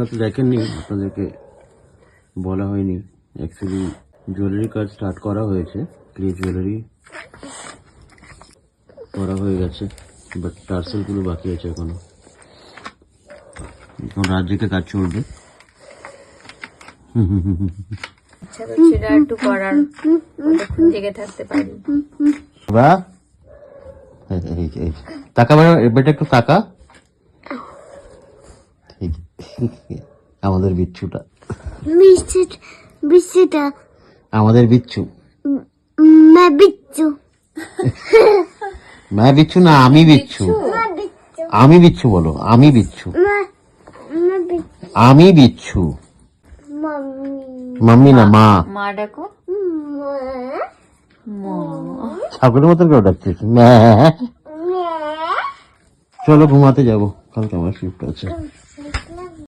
হয়তো দেখেননি, আপনাদেরকে বলা হয়নি। অ্যাকচুয়ালি জুয়েলারি কাজ স্টার্ট করা হয়েছে, ক্লে জুয়েলারি করা হয়ে গেছে, বাট টার্সেলগুলো বাকি আছে এখনো। এখন রাত জেগে কাজ চলবে। আচ্ছা তো সেটা একটু করার, জেগে থাকতে পারি। বা টাকা বেটা একটু টাকা, আমাদের বিচ্ছুটা, বিচ্ছুটা আমাদের বিচ্ছু। বিচ্ছু মা বিচ্ছু না, আমি বিচ্ছু। আমি বিচ্ছু বলো, আমি বিচ্ছু, আমি বিচ্ছু। মাম্মি না, মা। মা ডাকো। ছাগলের মতন কেউ ডাকছিস? চলো ঘুমাতে যাবো, কালকে আমার শিফট আছে।